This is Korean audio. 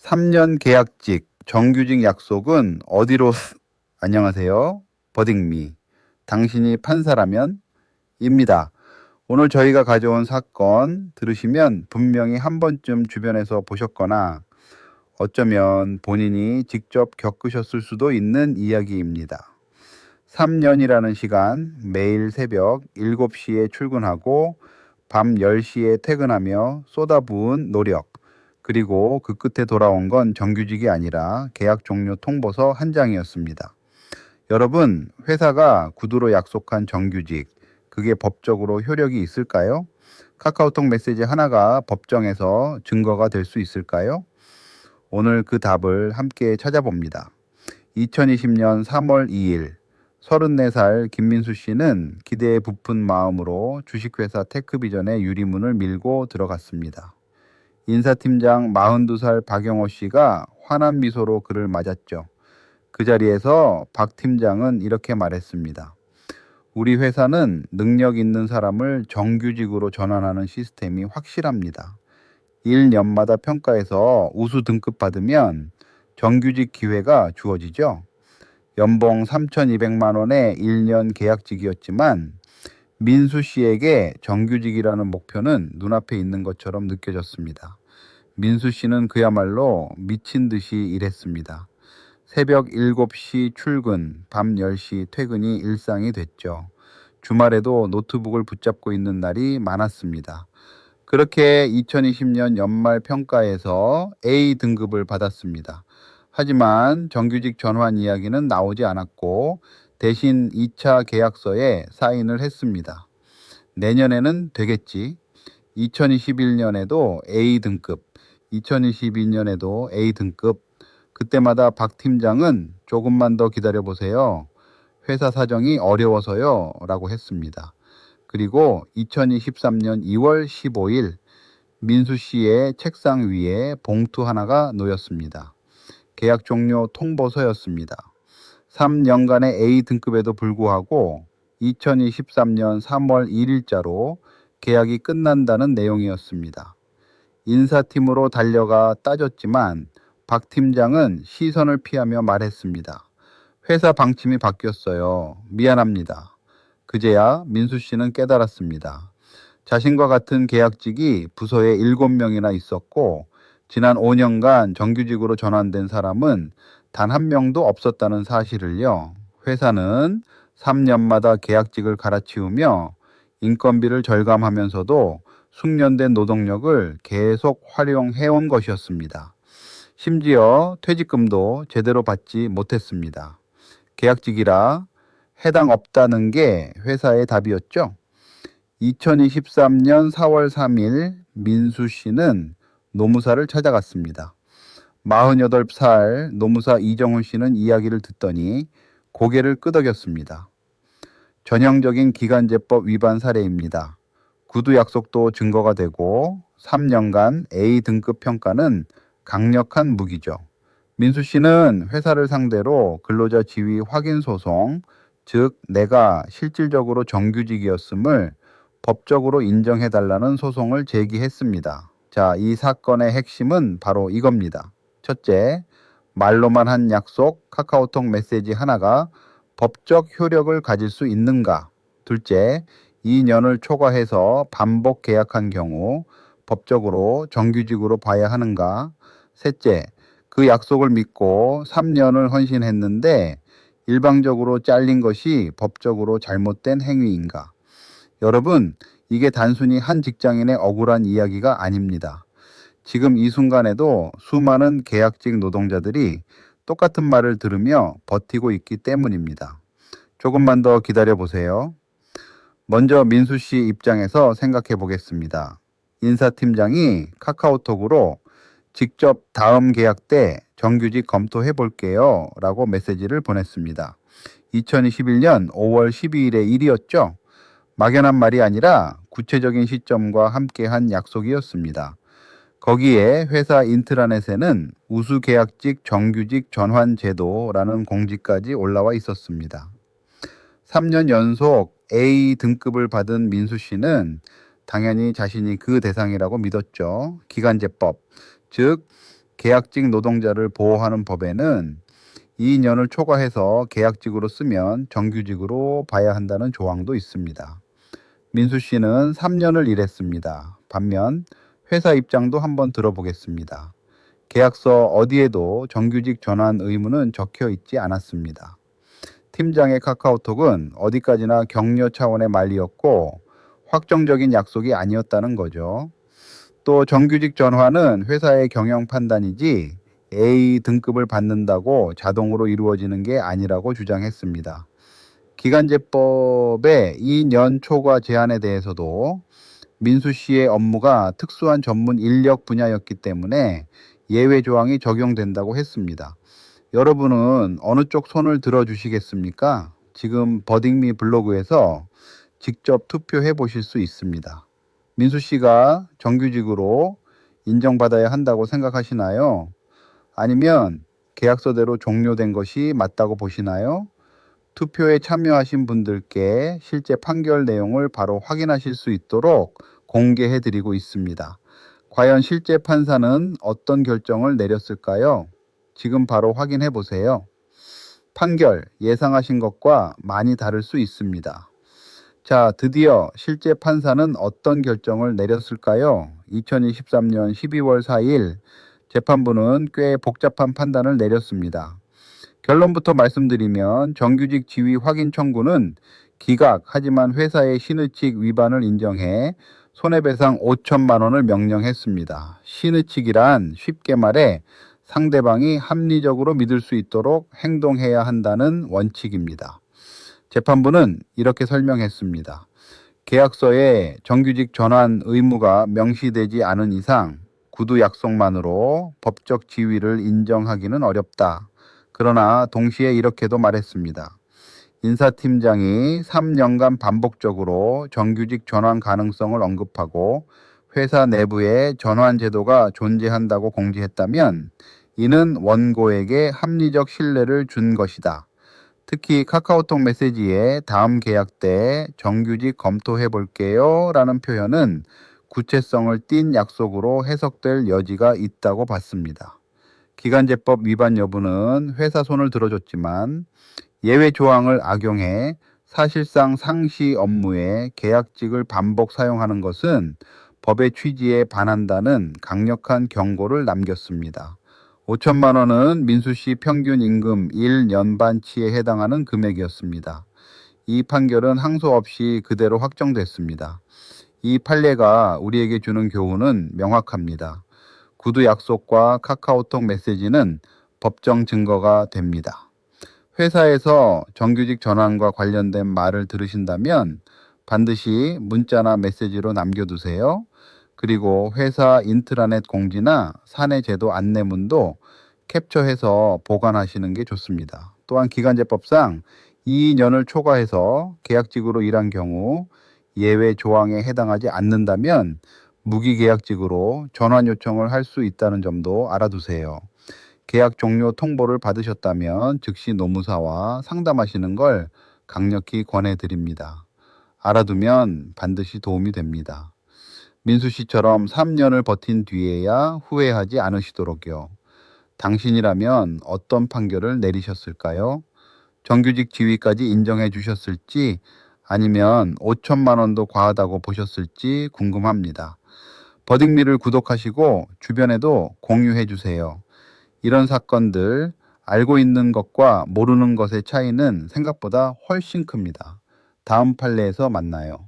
3년 계약직, 정규직 약속은 어디로? 안녕하세요. 버딩미. 당신이 판사라면? 입니다. 오늘 저희가 가져온 사건 들으시면 분명히 한 번쯤 주변에서 보셨거나 어쩌면 본인이 직접 겪으셨을 수도 있는 이야기입니다. 3년이라는 시간, 매일 새벽 7시에 출근하고 밤 10시에 퇴근하며 쏟아부은 노력, 그리고 그 끝에 돌아온 건 정규직이 아니라 계약 종료 통보서 한 장이었습니다. 여러분, 회사가 구두로 약속한 정규직, 그게 법적으로 효력이 있을까요? 카카오톡 메시지 하나가 법정에서 증거가 될 수 있을까요? 오늘 그 답을 함께 찾아봅니다. 2020년 3월 2일, 34살 김민수 씨는 기대에 부푼 마음으로 주식회사 테크비전의 유리문을 밀고 들어갔습니다. 인사팀장 42살 박영호 씨가 환한 미소로 그를 맞았죠. 그 자리에서 박 팀장은 이렇게 말했습니다. 우리 회사는 능력 있는 사람을 정규직으로 전환하는 시스템이 확실합니다. 1년마다 평가해서 우수 등급 받으면 정규직 기회가 주어지죠. 연봉 3,200만 원의 1년 계약직이었지만 민수 씨에게 정규직이라는 목표는 눈앞에 있는 것처럼 느껴졌습니다. 민수 씨는 그야말로 미친 듯이 일했습니다. 새벽 7시 출근, 밤 10시 퇴근이 일상이 됐죠. 주말에도 노트북을 붙잡고 있는 날이 많았습니다. 그렇게 2020년 연말 평가에서 A 등급을 받았습니다. 하지만 정규직 전환 이야기는 나오지 않았고 대신 2차 계약서에 사인을 했습니다. 내년에는 되겠지. 2021년에도 A 등급, 2022년에도 A 등급. 그때마다 박 팀장은 조금만 더 기다려보세요. 회사 사정이 어려워서요. 라고 했습니다. 그리고 2023년 2월 15일 민수 씨의 책상 위에 봉투 하나가 놓였습니다. 계약 종료 통보서였습니다. 3년간의 A 등급에도 불구하고 2023년 3월 1일자로 계약이 끝난다는 내용이었습니다. 인사팀으로 달려가 따졌지만 박 팀장은 시선을 피하며 말했습니다. 회사 방침이 바뀌었어요. 미안합니다. 그제야 민수 씨는 깨달았습니다. 자신과 같은 계약직이 부서에 7명이나 있었고 지난 5년간 정규직으로 전환된 사람은 단 한 명도 없었다는 사실을요. 회사는 3년마다 계약직을 갈아치우며 인건비를 절감하면서도 숙련된 노동력을 계속 활용해온 것이었습니다. 심지어 퇴직금도 제대로 받지 못했습니다. 계약직이라 해당 없다는 게 회사의 답이었죠. 2023년 4월 3일 민수 씨는 노무사를 찾아갔습니다. 48살 노무사 이정훈 씨는 이야기를 듣더니 고개를 끄덕였습니다. 전형적인 기간제법 위반 사례입니다. 구두 약속도 증거가 되고 3년간 A 등급 평가는 강력한 무기죠. 민수 씨는 회사를 상대로 근로자 지위 확인 소송, 즉 내가 실질적으로 정규직이었음을 법적으로 인정해달라는 소송을 제기했습니다. 자, 이 사건의 핵심은 바로 이겁니다. 첫째, 말로만 한 약속, 카카오톡 메시지 하나가 법적 효력을 가질 수 있는가? 둘째, 2년을 초과해서 반복 계약한 경우 법적으로 정규직으로 봐야 하는가? 셋째, 그 약속을 믿고 3년을 헌신했는데 일방적으로 잘린 것이 법적으로 잘못된 행위인가? 여러분, 이게 단순히 한 직장인의 억울한 이야기가 아닙니다. 지금 이 순간에도 수많은 계약직 노동자들이 똑같은 말을 들으며 버티고 있기 때문입니다. 조금만 더 기다려 보세요. 먼저 민수 씨 입장에서 생각해 보겠습니다. 인사팀장이 카카오톡으로 직접 다음 계약 때 정규직 검토해 볼게요 라고 메시지를 보냈습니다. 2021년 5월 12일의 일이었죠. 막연한 말이 아니라 구체적인 시점과 함께한 약속이었습니다. 거기에 회사 인트라넷에는 우수계약직 정규직 전환 제도라는 공지까지 올라와 있었습니다. 3년 연속 A 등급을 받은 민수 씨는 당연히 자신이 그 대상이라고 믿었죠. 기간제법, 즉 계약직 노동자를 보호하는 법에는 2년을 초과해서 계약직으로 쓰면 정규직으로 봐야 한다는 조항도 있습니다. 민수 씨는 3년을 일했습니다. 반면 회사 입장도 한번 들어보겠습니다. 계약서 어디에도 정규직 전환 의무는 적혀 있지 않았습니다. 팀장의 카카오톡은 어디까지나 격려 차원의 말이었고 확정적인 약속이 아니었다는 거죠. 또 정규직 전환은 회사의 경영 판단이지 A 등급을 받는다고 자동으로 이루어지는 게 아니라고 주장했습니다. 기간제법의 2년 초과 제한에 대해서도 민수 씨의 업무가 특수한 전문 인력 분야였기 때문에 예외 조항이 적용된다고 했습니다. 여러분은 어느 쪽 손을 들어 주시겠습니까? 지금 버딩미 블로그에서 직접 투표해 보실 수 있습니다. 민수 씨가 정규직으로 인정받아야 한다고 생각하시나요? 아니면 계약서대로 종료된 것이 맞다고 보시나요? 투표에 참여하신 분들께 실제 판결 내용을 바로 확인하실 수 있도록 공개해 드리고 있습니다. 과연 실제 판사는 어떤 결정을 내렸을까요? 지금 바로 확인해 보세요. 판결 예상하신 것과 많이 다를 수 있습니다. 자, 드디어 실제 판사는 어떤 결정을 내렸을까요? 2023년 12월 4일 재판부는 꽤 복잡한 판단을 내렸습니다. 결론부터 말씀드리면 정규직 지위 확인 청구는 기각, 하지만 회사의 신의칙 위반을 인정해 손해배상 5천만 원을 명령했습니다. 신의칙이란 쉽게 말해 상대방이 합리적으로 믿을 수 있도록 행동해야 한다는 원칙입니다. 재판부는 이렇게 설명했습니다. 계약서에 정규직 전환 의무가 명시되지 않은 이상 구두 약속만으로 법적 지위를 인정하기는 어렵다. 그러나 동시에 이렇게도 말했습니다. 인사팀장이 3년간 반복적으로 정규직 전환 가능성을 언급하고 회사 내부에 전환 제도가 존재한다고 공지했다면 이는 원고에게 합리적 신뢰를 준 것이다. 특히 카카오톡 메시지에 다음 계약 때 정규직 검토해 볼게요 라는 표현은 구체성을 띤 약속으로 해석될 여지가 있다고 봤습니다. 기간제법 위반 여부는 회사 손을 들어줬지만 예외 조항을 악용해 사실상 상시 업무에 계약직을 반복 사용하는 것은 법의 취지에 반한다는 강력한 경고를 남겼습니다. 5천만 원은 민수 씨 평균 임금 1년반치에 해당하는 금액이었습니다. 이 판결은 항소 없이 그대로 확정됐습니다. 이 판례가 우리에게 주는 교훈은 명확합니다. 구두 약속과 카카오톡 메시지는 법정 증거가 됩니다. 회사에서 정규직 전환과 관련된 말을 들으신다면 반드시 문자나 메시지로 남겨두세요. 그리고 회사 인트라넷 공지나 사내 제도 안내문도 캡처해서 보관하시는 게 좋습니다. 또한 기간제법상 2년을 초과해서 계약직으로 일한 경우 예외 조항에 해당하지 않는다면 무기계약직으로 전환 요청을 할 수 있다는 점도 알아두세요. 계약 종료 통보를 받으셨다면 즉시 노무사와 상담하시는 걸 강력히 권해드립니다. 알아두면 반드시 도움이 됩니다. 민수 씨처럼 3년을 버틴 뒤에야 후회하지 않으시도록요. 당신이라면 어떤 판결을 내리셨을까요? 정규직 지위까지 인정해 주셨을지 아니면 5천만 원도 과하다고 보셨을지 궁금합니다. 버딩미를 구독하시고 주변에도 공유해 주세요. 이런 사건들 알고 있는 것과 모르는 것의 차이는 생각보다 훨씬 큽니다. 다음 판례에서 만나요.